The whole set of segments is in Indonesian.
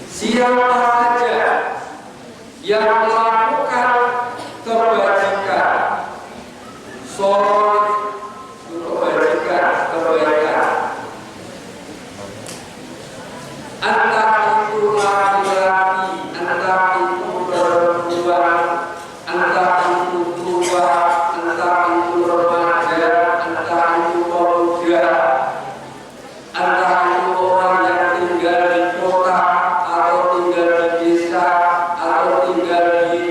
Siapa saja yang melakukan kebajikan, sholat, kebaikan, entah itu laki-laki, entah itu perempuan, entah itu tua, entah itu remaja, entah itu pemuda, entah itu orang yang tinggal di kota atau tinggal di desa atau tinggal di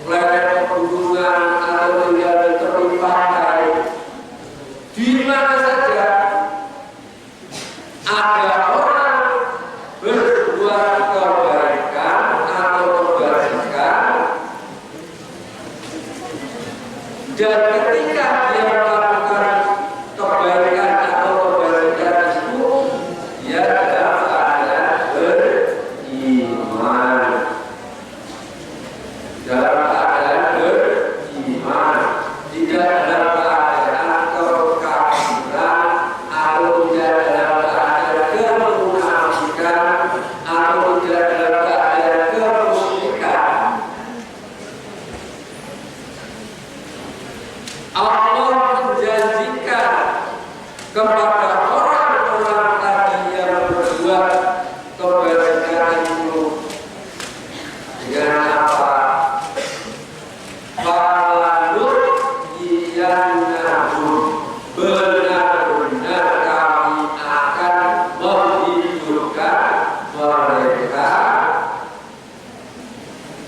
lereng pegunungan atau tinggal di tepi pantai, di mana saja ada orang berbuat kebaikan atau kebajikan, dan ketika dia melakukan kebaikan atau kebajikan itu, ya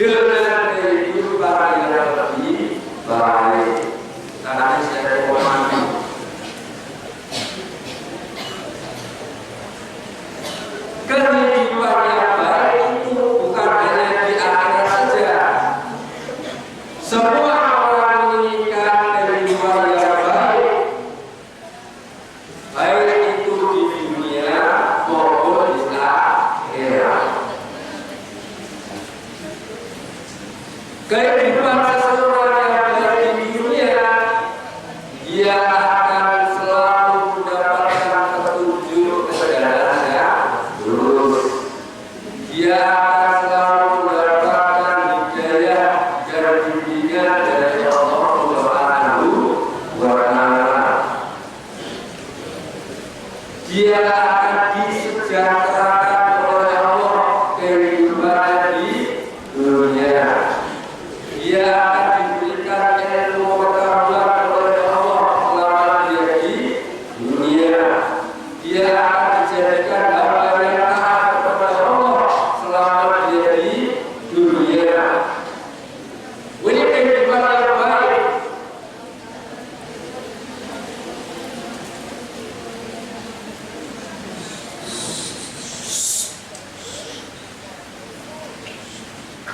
dengan kehidupan yang lebih baik. Tadi saya memahami kehidupan yang baik itu bukan hanya di akhirat saja. Semua orang menginginkan kehidupan yang baik, baik itu di dunia maupun di akhirat. Kehidupan seseorang yang baik di dunia, dia akan selalu mendapatkan petunjuk ke jalan yang lurus. Dia akan selalu mendapatkan hidayah dan bimbingan dari Allah Subhanahu wa Ta'ala. Dia akan disejahterakan oleh Allah kehidupan di dunia. Dia akan diberikan ilmu pengetahuan oleh Allah selama dia di dunia. Dia akan dijadikan hamba yang taat kepada Allah selama dia di dunia. Ini kehidupan yang baik.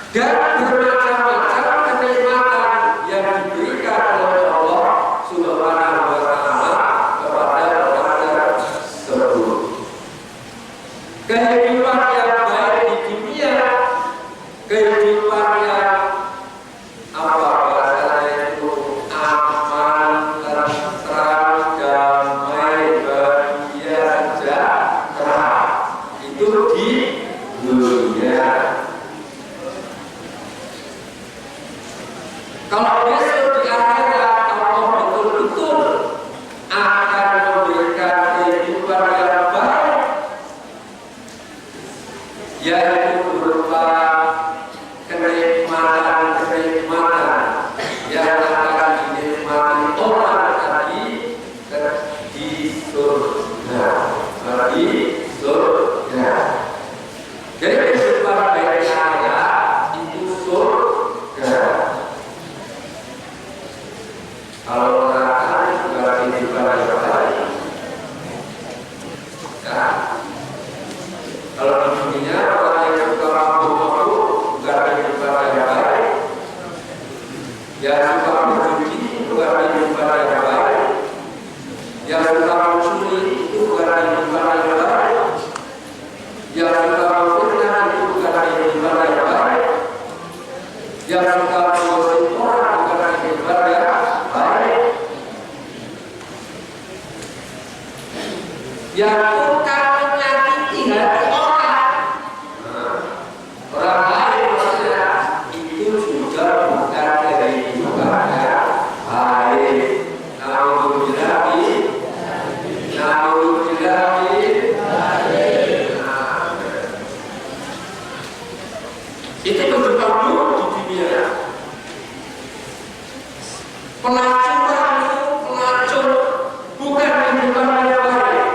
Dan bermacam-macam kenikmatan yang diberikan oleh Allah Subhanahu wa Ta'ala kepada orang tersebut. Kehidupan yang baik di dunia, kehidupan yang apa bahasanya itu aman, tentram, damai, bahagia, sejahtera, itu di dunia. Kalau besok di akhirat Allah betul-betul akan memberikan kehidupan yang baik, yaitu berupa kenikmatan yang akan dinikmati orang tadi di surga. Di surga. Jadi kehidupan baik saya itu surga. Kalau neraka juga kehidupan yang baik. Ya. Kalau di dunia orang yang suka mabuk-mabuk juga kehidupan yang baik. Yang suka menjudi juga kehidupan yang baik. Yang suka mencuri itu juga kehidupan yang baik. Yang suka memfitnah itu juga kehidupan yang baik. Yang suka menggosip orang juga kehidupan yang baik. Yang suka menyakiti hati orang lain, maksudnya itu juga bukan kehidupan yang baik. Naudzubillah. Itu kehidupan buruk di dunia. Pelacuran itu pelacur bukan kehidupan yang baik.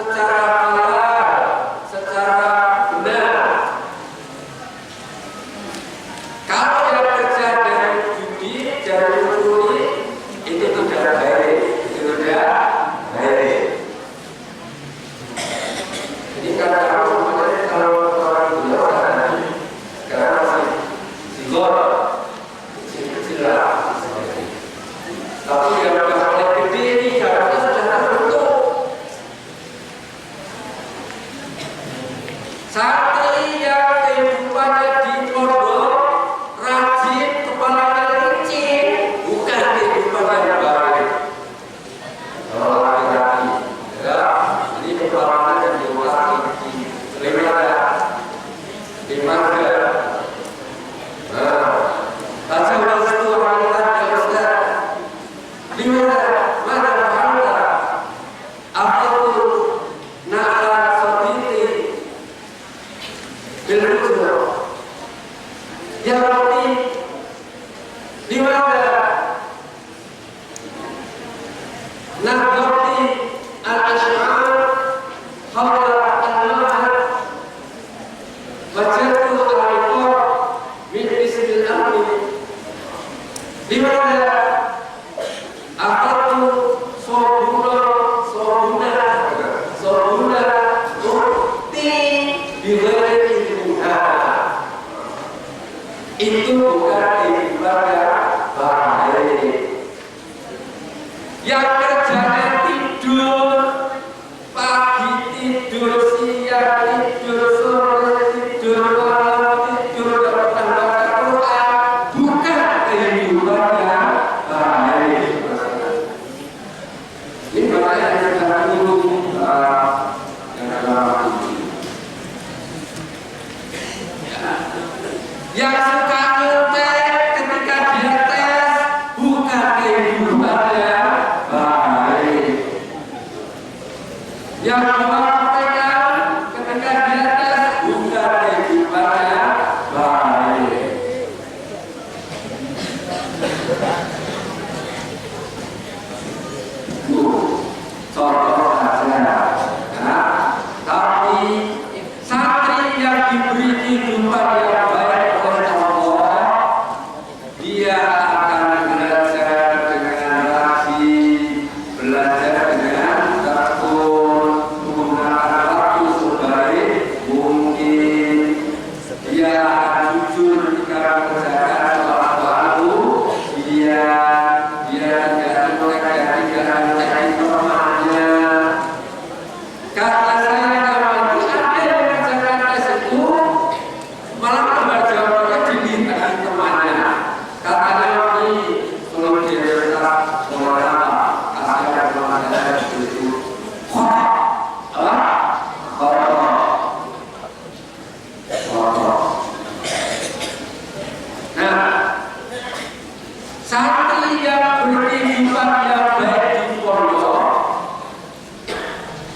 secara halal, secara benar. Kalau yang kerja dari judi, dari mencuri, itu tidak baik, itu tidak baik. Jadi kalau orang dewasa sekarang masih sigor, kecil lah. Tapi yang mulai gede ini harusnya sudah terbentuk. Santri yang kehidupannya di pondok rajin, kepalanya licin, bukan kehidupan yang baik. Kalau laki-laki, ya, ini kepalanya yang dewasa di marga. Nah, baca itu wanita yang besar. Di mana wanita? Apa itu na'la soditi bilhujur? Ya Rabbi, di mana na'gati al-ash'ar hawla al-ma'ad wajatu al-iqor min ismil amri? Di mana aku sobuna ukti biwajibnya. Itu bukan ibadah baik. Yang kerjanya tidur, pagi tidur, siang tidur, sore tidur, malam tidur, dan baca Quran, bukan kehidupan yang baik. Ini makanya yang dalam ini yang suka nyontek ketika dia tes, bukan kehidupan yang baik. Yang mengatakan ketika dia tes, bukan kehidupan yang baik. Contoh saja, nah, tapi santri yang diberi kehidupan yang baik oleh Allah, dia akan belajar dengan rajin, belajar dengan tekun, menggunakan waktu sebaik mungkin. Dia akan jujur ketika mengerjakan sholat waktu, dia tidak menegakkan teknik temannya. Karena saya kalau ada yang mengerjakan tes itu malah membaca dilihat temannya. Katanya ini kalau dia tetap sekolah asal temannya itu Nah, santri yang berkehidupan yang baik di pondok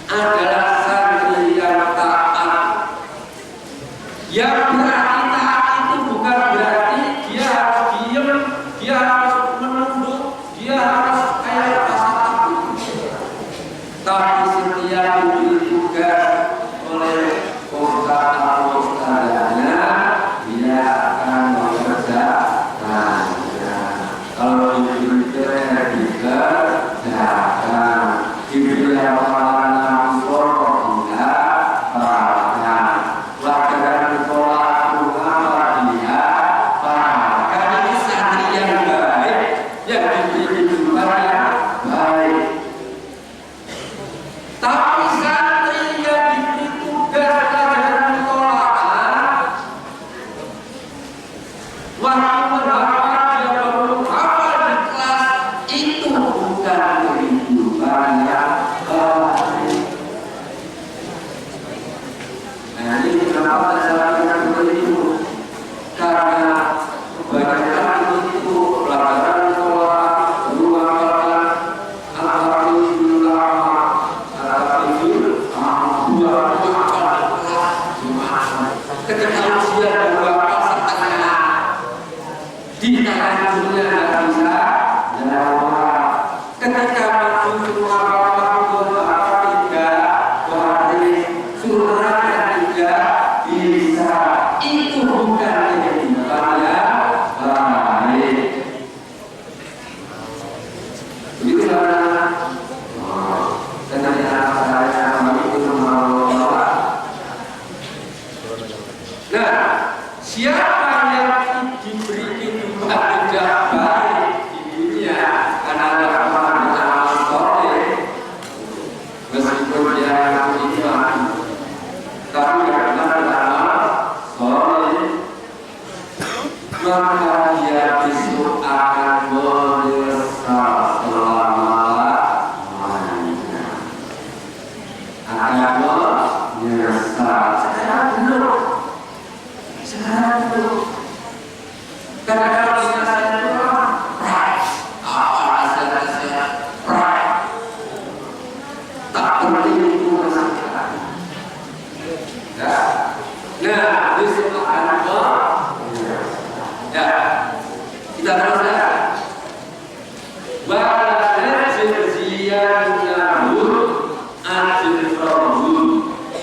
adalah santri yang taat. Yang berarti taat itu bukan berarti dia harus diam, dia harus menunduk, dia harus kayak rasa takut. Tapi setiap diberi tugas oleh ustaz atau ustazahnya, dia akan mengerjakannya. Kalau diberi dikerjakan, diberi amalan dia bahkan pelajaran sekolah rumah dia bahkan. Ini santri yang baik, yang diberi kehidupan yang baik. Tapi santri yang diberi tugas pelajaran sekolah, waktu menghafal dia baru hafal di kelas, itu bukan kehidupan yang baik. Nah, ini kenapa saya lakukan itu? Karena kebanyakan itu pelajaran sekolah, rumah makan, alhamdulillah, ketika usia 2 setengah di tangan dunia tidak bisa jawab. Ketika masuk semua 3 maka dia besok akan menyesal selama-lamanya. Akan menyesal. Sekarang dulu. Kadang-kadang saya itu pride. Saya pride. Tak penting itu masalah. Ya. Nah, besok akan ya, kita teruskan. Wajibiyanahu ajrahum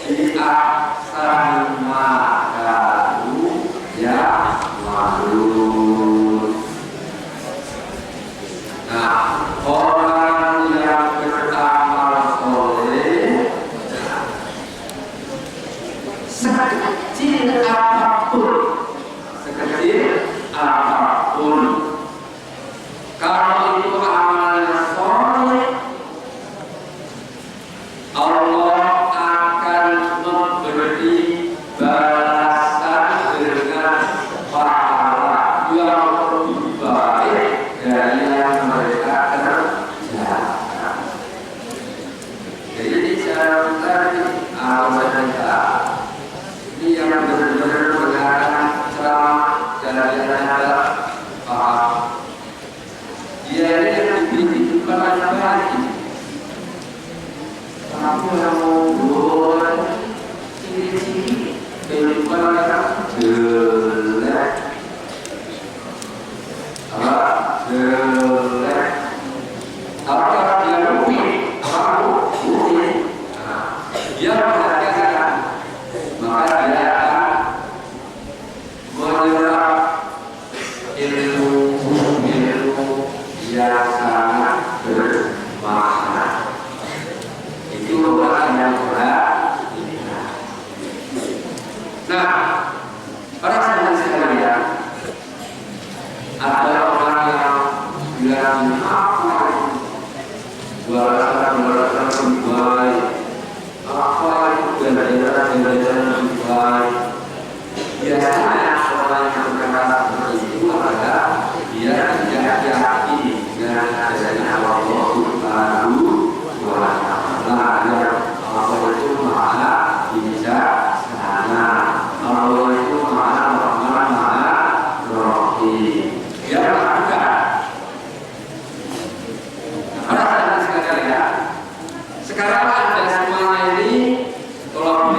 di ahsani ma kanu ya'malun. Nah, orang yang beramal soleh sekecil apapun, kalau itu amalnya soleh, Allah akan memberi balasan dengan pahala yang lebih baik dari yang mereka kerjakan. Jadi saya tadi ini yang benar-benar mengatakan ceramah dan dia paham. Dia ini yang diberi bukan lagi. Tapi yang ngobrol ciri-ciri kehidupan mereka jelek, jelek. Tapi kalau dia rugi, dia perhatikan, maka dia akan menyerap ilmu yang sangat bermakna. Itu orang yang berat. Nah, para sahabat sekalian, ada orang yang bilang apa balasan baik, apa itu ganjaran baik. Biasanya orang yang berkata seperti itu adalah dia tidak yakin dengan adanya Allah Subhanahu wa Ta'ala. Allah itu Maha Bijaksana, Allah itu Maha Rahman, Maha Rahim. Dia lakukan. Para sahabat sekalian, sekarang Anda semuanya ini tolak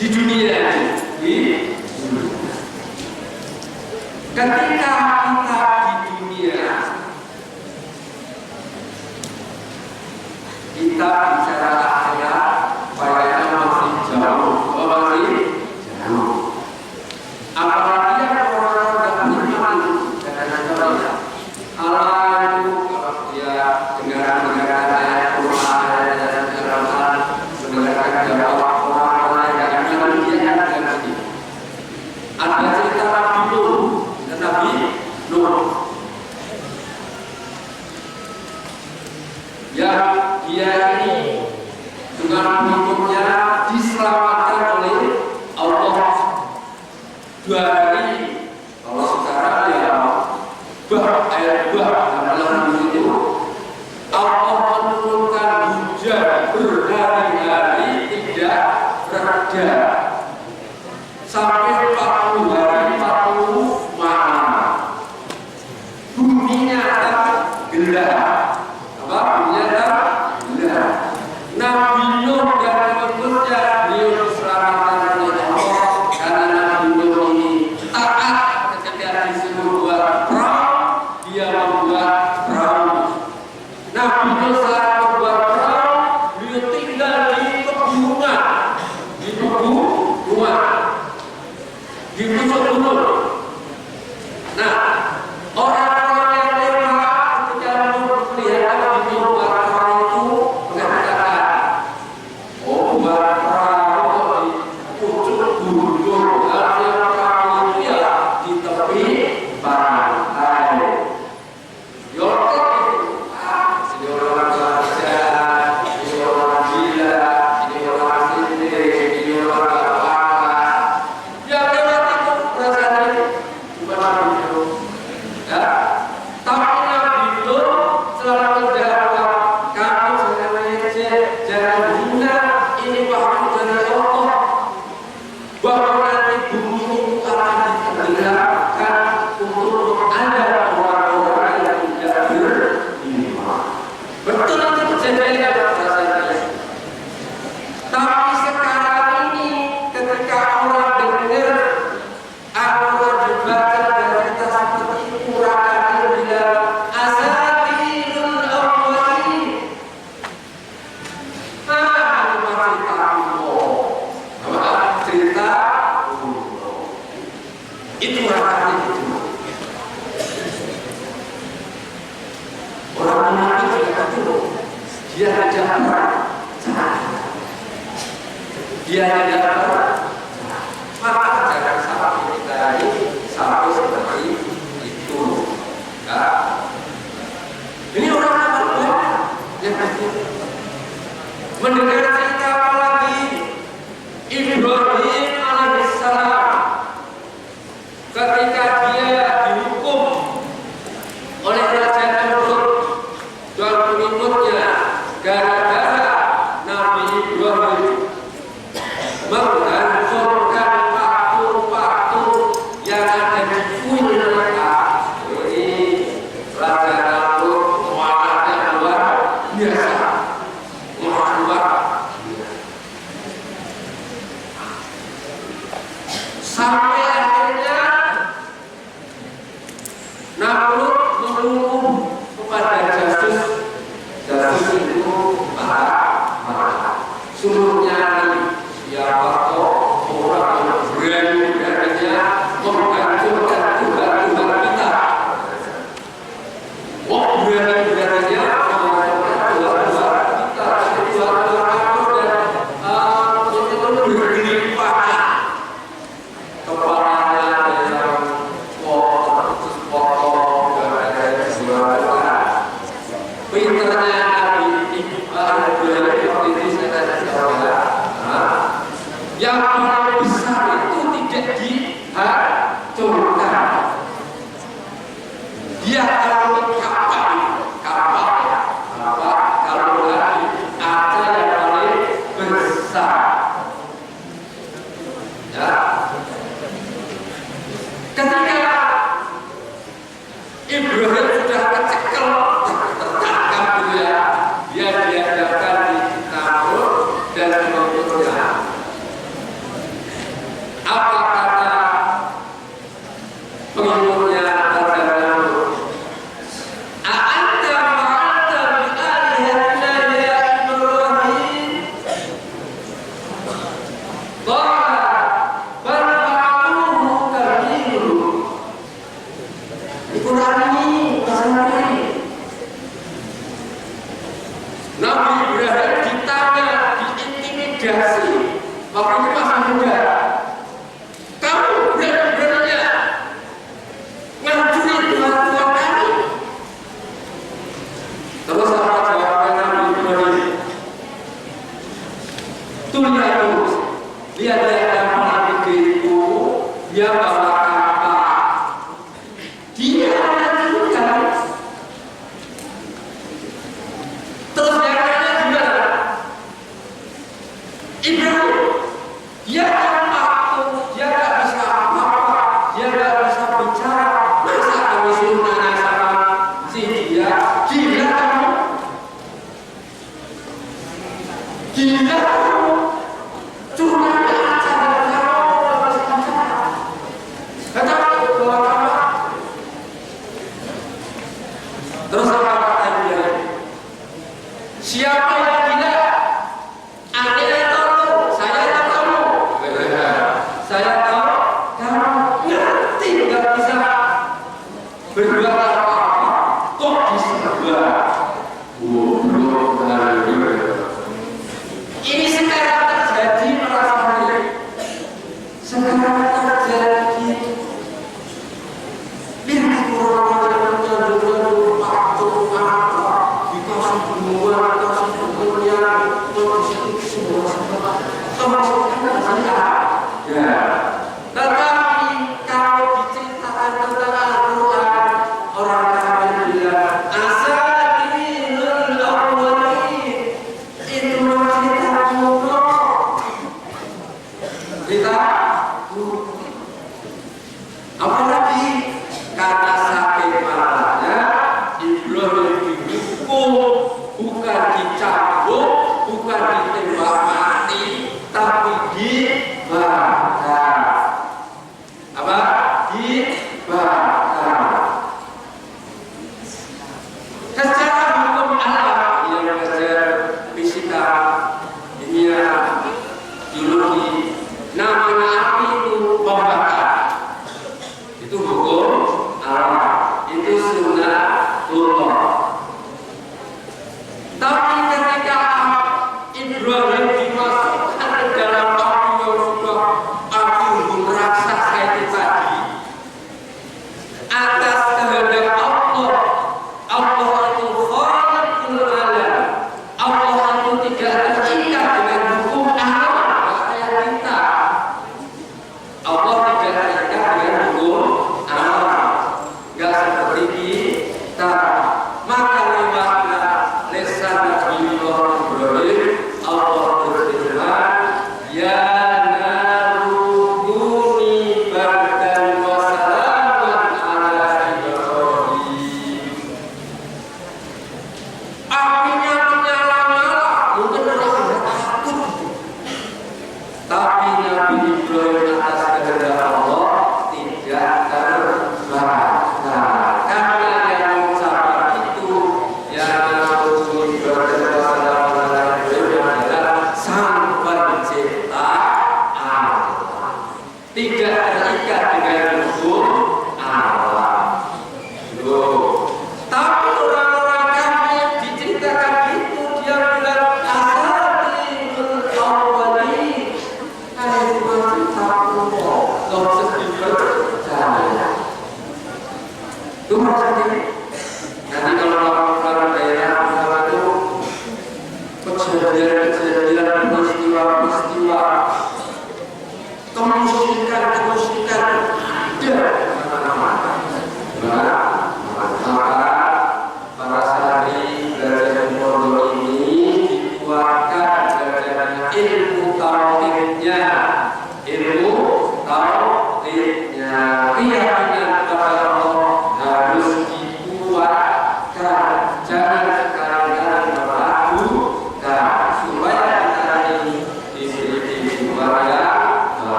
di dunia ini. Ketika kita di dunia, kita bicara akhirat, kayaknya masih jauh. Apalagi orang-orang yang beriman dengan Allah itu, kalau dia dengar ayat Quran dan ceramah, mendengarkan jawab orang-orang yang beriman, dia akan nanti. Ada cerita Nabi Nuh dan Nabi Nuh yang dia ini dengan hidupnya diselamatkan oleh Allah 2 hari. Kalau sekarang ya ayat 2 dalam itu Allah menurunkan hujan berhari-hari tidak reda sampai 40 hari 40 malam. Buminya gelap. Buminya gelap. Nabi Nuh dan pengikutnya beliau diselamatkan oleh Allah karena Nabi Nuh ini taat ketika disuruh buat perahu, dia membuat perahu. Nabi Nuh saat membuat perahu, beliau tinggal di pegunungan, di puncak gunung. Nah, orang-orang yang lewat ketika melihat Nabi Nuh buat perahu itu mengatakan, oh, buat perahu di puncak gunung, artinya perahu itu ya di tepi pantai. Yolok itu, orang jangan hina, ini wahyu dari Allah bahwa nanti bumi itu akan ditenggelamkan untuk ada orang-orang yang tidak beriman. Betul itu kejadian rasanya. Tapi sekarang ini ketika orang dengar Al-Quran dibaca dan kita seperti Quran bilang asatirul awwalin. Cerita itu artinya itu. Orang munafik juga itu. Dia hanya dia maka jangan sampai kita ini sampai seperti itu. Ini orang yang mendengar cerita apalagi Ibrahim alaihissalam ketika dia dihukum oleh Raja Namrud dan pengikutnya gara-gara Nabi Ibrahim menghancurkan patung-patung yang ada di kuil mereka. Ini Raja Namrud muamalahnya luar biasa. Sampai akhirnya Namrud menghukum kepada jasus itu marah. Suruhnya siapa orang yang berani-beraninya menghancurkan Tuhan kita. Berani-beraninya menghancurkan Tuhan kita. Tuhan berlimpah kepalanya yang potong dan sebagainya. Pinternya Nabi Ibrahim itu saya yang paling besar itu tidak dihancurkan. Dia kalau kalau lagi ada yang paling besar. Ya. Ketika Ibrahim sudah kecekel tertangkap gitu ya, dia dihadapkan di Namrud dan pengikutnya. Apa kata pengikutnya Raja Namrud? A'anta fa'alta bi'alihatina ya Ibrahim? Nabi Ibrahim ditanya, diintimidasi waktu itu masih muda. Kamu berani-beraninya ngancurin Tuhan kami. Terus apa jawaban Nabi Ibrahim? Tuh lihat yang itu dia bawa apa? Dia lanjutkan. Terus yang lainnya gimana? Ibrahim, dia tanpa dia nggak bisa apa-apa, dia nggak bisa bicara. Masa kami suruh nanya sama si dia? Gila kamu? Gila kamu? Cuma aja kamu nggak bisa bicara. Kata bahwa kamu. Terus apa kata dia? Siapa yang gila? Anda yang tahu, saya yang tahu. Saya tahu, kamu ngerti nggak bisa berbuat apa-apa. Kok bisa berbuat? Ini sekarang terjadi merasa sekarang terjadi. Lihat orang-orang yang menjadi patung-patung dikasih bunga, dikasih bunga, dikasih semua termasuk saya. Ya. Tetapi kalau diceritakan tentang Al-Quran, orang kafir bilang asatirul awwalin, itu Rahim. Allah